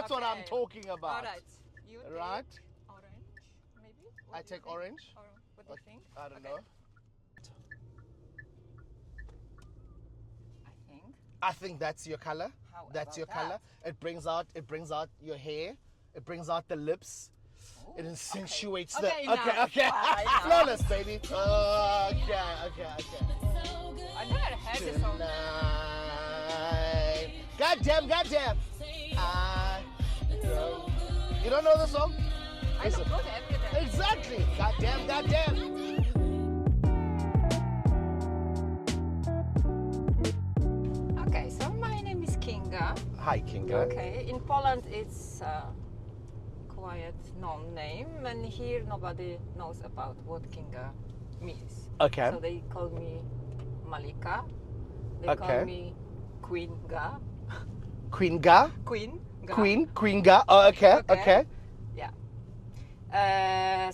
That's what I'm talking about. All right. You take Right? orange, maybe? I take orange. Or what do you think? I don't know. I think that's your color. How That's about your that? color. It brings out your hair. It brings out the lips. It accentuates the. Okay, Okay. enough. Enough. Flawless, baby. Okay. I never heard this song. Tonight. Goddamn. You don't know the song? I don't go to every day. Exactly. Goddamn. Okay, so my name is Kinga. Hi, Kinga. Okay, in Poland it's quite known name, and here nobody knows about what Kinga means. Okay. So they call me Malika. They Okay. call me Queenga. Queenga. Queenga. Oh, okay. Yeah. I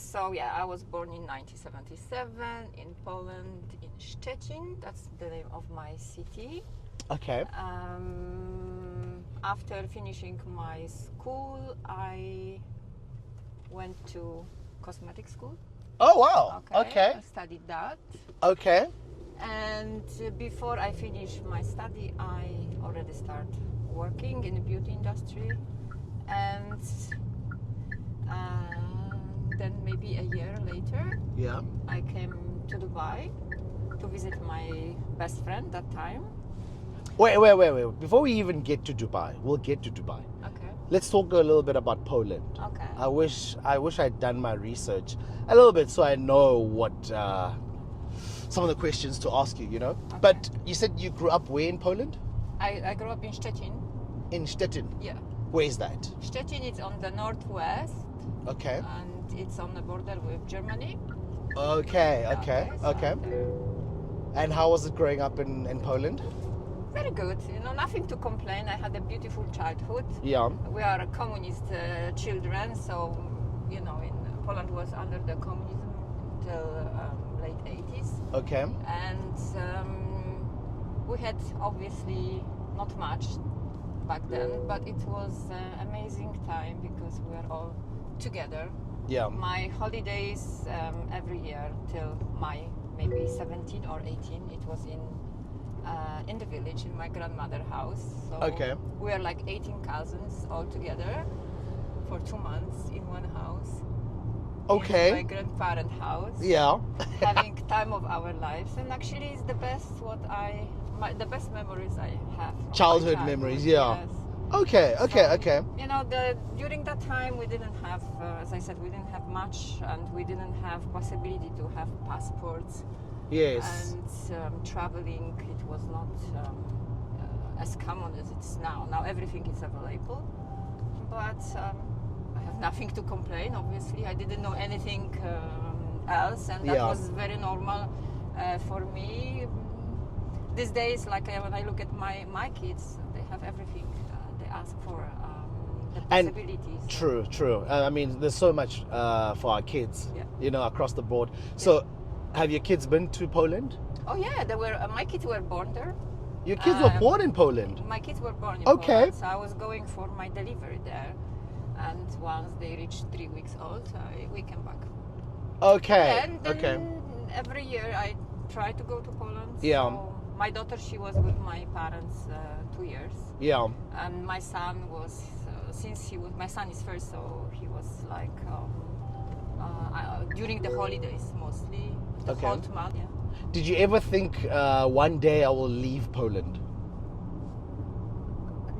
was born in 1977 in Poland, in Szczecin. That's the name of my city. Okay. After finishing my school, I went to cosmetic school. Oh wow. Okay. I studied that. Okay. And before I finished my study, I already started working in the beauty industry. And then maybe a year later, Yeah. I came to Dubai to visit my best friend that time. Wait. Before we even get to Dubai, we'll get to Dubai. Okay. Let's talk a little bit about Poland. Okay. I wish I'd done my research a little bit so I know what some of the questions to ask you, Okay. But you said you grew up where in Poland? I grew up in Szczecin. In Stettin. Yeah. Where is that? Szczecin is on the northwest, Okay. and it's on the border with Germany. Okay. So And how was it growing up in Poland? very good. Nothing to complain. I had a beautiful childhood. Yeah. We are communist children, so in Poland was under the communism till late 80s. Okay. And we had obviously not much back then, but it was an amazing time because we were all together. Yeah. My holidays every year till my maybe 17 or 18, it was in the village in my grandmother's house. So Okay. we were like 18 cousins all together for 2 months in one house. Okay. In my grandparent house. Yeah. Having time of our lives, and actually it's the best memories I have. Of my Childhood memories, yeah. Yes. Okay. During that time we didn't have, as I said, we didn't have much, and we didn't have possibility to have passports. Yes. And traveling, it was not as common as it's now. Now everything is available, but I have nothing to complain. Obviously, I didn't know anything else, and that was very normal for me. These days, when I look at my kids, they have everything they ask for. The possibilities. True. I mean, there's so much for our kids, across the board. So, have your kids been to Poland? Oh yeah, my kids were born there. Your kids were born in Poland? My kids were born in Okay. Poland, so I was going for my delivery there. And once they reached 3 weeks old, we came back. Okay. And then every year I try to go to Poland. Yeah. So my daughter, she was with my parents 2 years. Yeah. And my son was, my son is first, so he was like during the holidays mostly. The whole month. Yeah. Did you ever think one day I will leave Poland?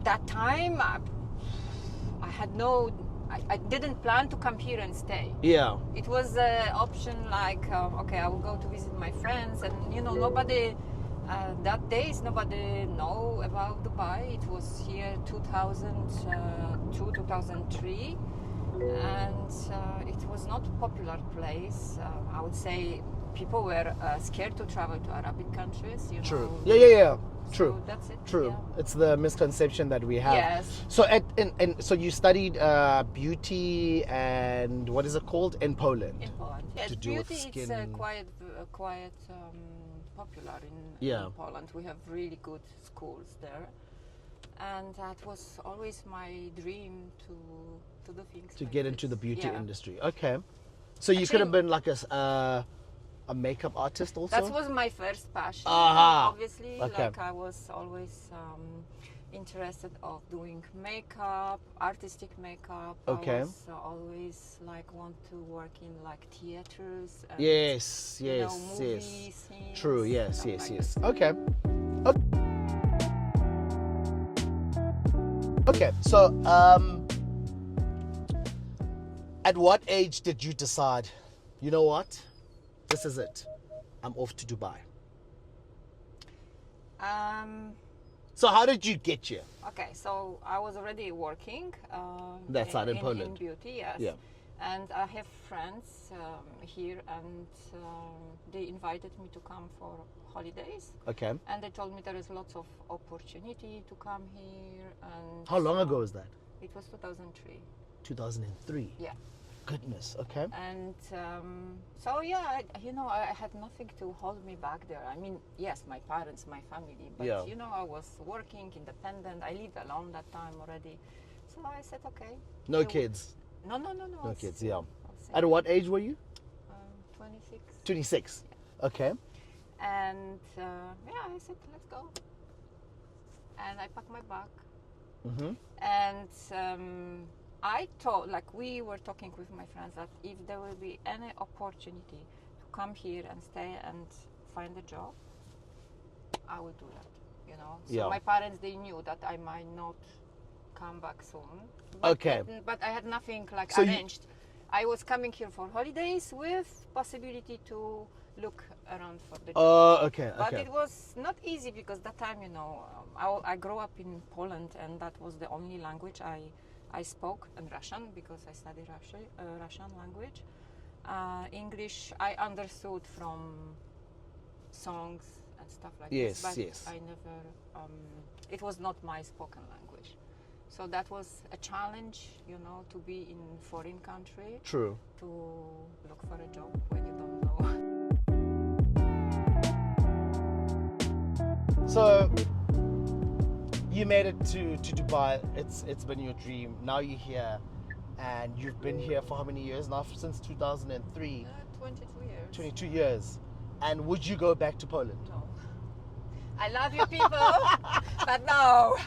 That time, I didn't plan to come here and stay. Yeah. It was an option like, okay, I will go to visit my friends, and nobody, that days nobody know about Dubai. It was here 2002, 2003, and it was not a popular place. I would say people were scared to travel to Arabic countries. True. Yeah. True. So that's it. True. Yeah. It's the misconception that we have. Yes. So so you studied beauty and what is it called in Poland? In Poland. Yes, To do with beauty skin. is quite popular in Poland. We have really good schools there, and that was always my dream to do things To like get into this. the beauty Yeah. industry. Okay. So you could have been like a makeup artist also? That was my first passion. Aha. Obviously, Okay. like I was always interested of doing makeup, artistic makeup. Okay. I was always like want to work in like theaters. And, Yes, you know, yes, movie yes. scenes, True, yes, stuff yes, like yes. that. Okay. Okay, so at what age did you decide, you know what, this is it, I'm off to Dubai? So how did you get here? Okay, so I was already working That side in in Poland. beauty, yes. Yeah. And I have friends here, and they invited me to come for holidays. Okay. And they told me there is lots of opportunity to come here. And How long ago was that? It was 2003. 2003. Yeah. Goodness. Okay. And so yeah, I had nothing to hold me back there. I mean, yes, my parents, my family, but Yeah. I was working independent. I lived alone that time already, so I said okay. No kids. No. No kids. Yeah. I was At what age were you? 26. 26. Okay. And yeah, I said let's go. And I packed my bag. Mm-hmm. And I thought, like we were talking with my friends, that if there will be any opportunity to come here and stay and find a job, I will do that. So Yeah. my parents, they knew that I might not come back soon. But, Okay. But I had nothing like So arranged. I was coming here for holidays with possibility to look around for the job. Oh, okay. But Okay. it was not easy because that time, I grew up in Poland, and that was the only language I spoke, and Russian because I studied Russian language. English I understood from songs and stuff like Yes, this, but yes. I never. It was not my spoken language, so that was a challenge, to be in foreign country. True. To look for a job when you don't know. So you made it to Dubai. It's been your dream. Now you're here, and you've been here for how many years now? Since 2003. 22 years. 22 years. And would you go back to Poland? No. I love you people, but no.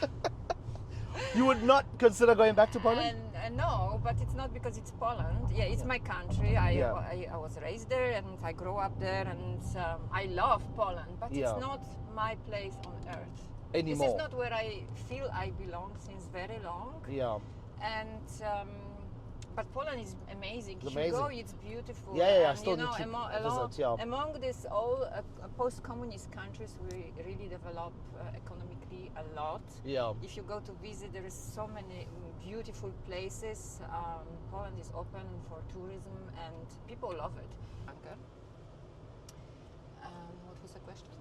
You would not consider going back to Poland? And no, but it's not because it's Poland. Yeah, it's my country. I was raised there, and I grew up there, and I love Poland, but Yeah. it's not my place on earth Anymore. This is not where I feel I belong since very long. Yeah. And but Poland is amazing. It's If you go, amazing. it's beautiful. Yeah, I And, still need to visit, yeah. among these all post-communist countries, we really develop economically a lot. Yeah. If you go to visit, there is so many beautiful places. Poland is open for tourism, and people love it. What was the question?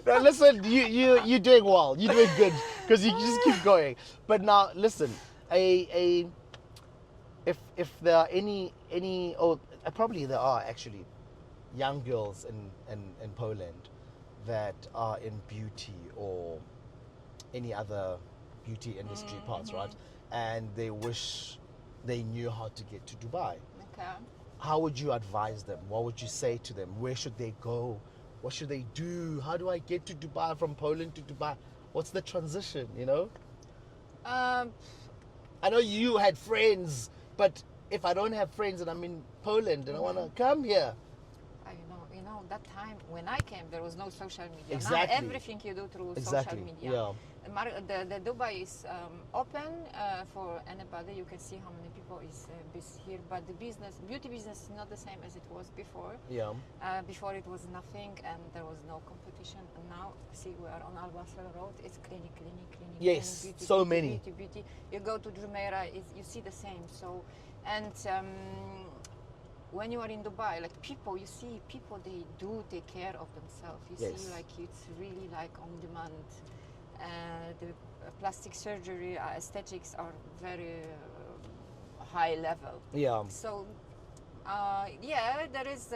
Now listen, you're doing well. You're doing good because you just keep going. But now listen, if there are any probably there are actually young girls in Poland that are in beauty or any other beauty industry parts, right? And they wish they knew how to get to Dubai. Okay. How would you advise them? What would you say to them? Where should they go? What should they do? How do I get to Dubai from Poland to Dubai? What's the transition, I know you had friends, but if I don't have friends and I'm in Poland and I want to come here. That time when I came, there was no social media. Exactly. Now everything you do through Exactly. social media. Yeah. The Dubai is open for anybody. You can see how many people is here, but the beauty business is not the same as it was before. Yeah. Before it was nothing, and there was no competition. And now, see, we are on Al Wasl Road. It's clinic. Yes, beauty, so beauty, many. Beauty. You go to Jumeirah, you see the same. So, and when you are in Dubai, like you see people, they do take care of themselves. You Yes. see, like it's really like on demand. The plastic surgery, aesthetics are very high level. Yeah. So, there is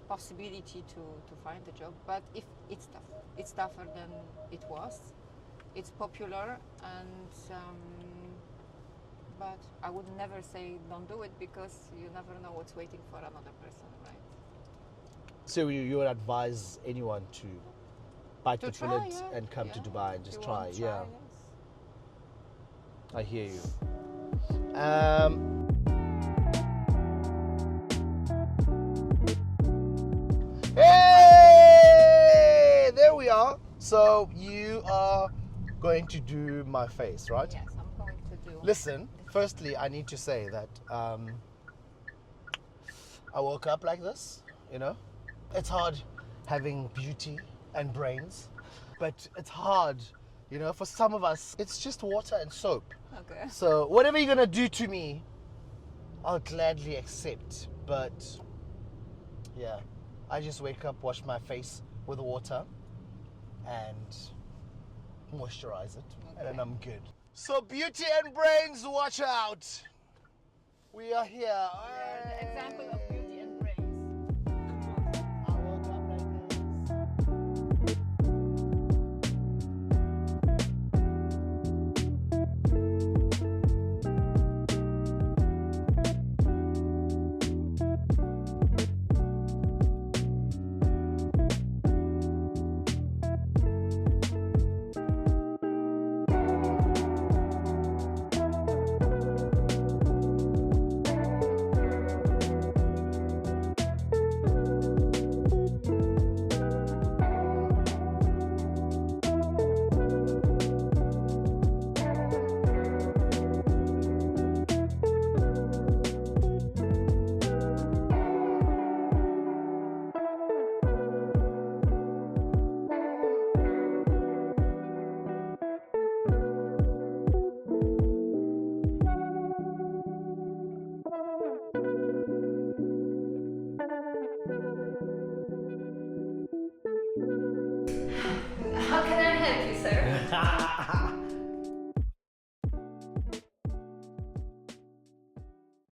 possibility to find a job, but if it's tough, it's tougher than it was. it's popular, and but I would never say don't do it, because you never know what's waiting for another person, right? So you would advise anyone to bite To the try, bullet yeah. and come to Yeah. Dubai and If just you try. want, Yeah, yes. I hear you. Hey, there we are. So you are going to do my face, right? Yes, I'm going to do. Listen, firstly, I need to say that I woke up like this, you know. It's hard having beauty and brains, but it's hard, you know, for some of us, it's just water and soap. Okay. So whatever you're gonna do to me, I'll gladly accept. But yeah, I just wake up, wash my face with water, and moisturize it, and then I'm good. So beauty and brains, watch out. We are here. The example of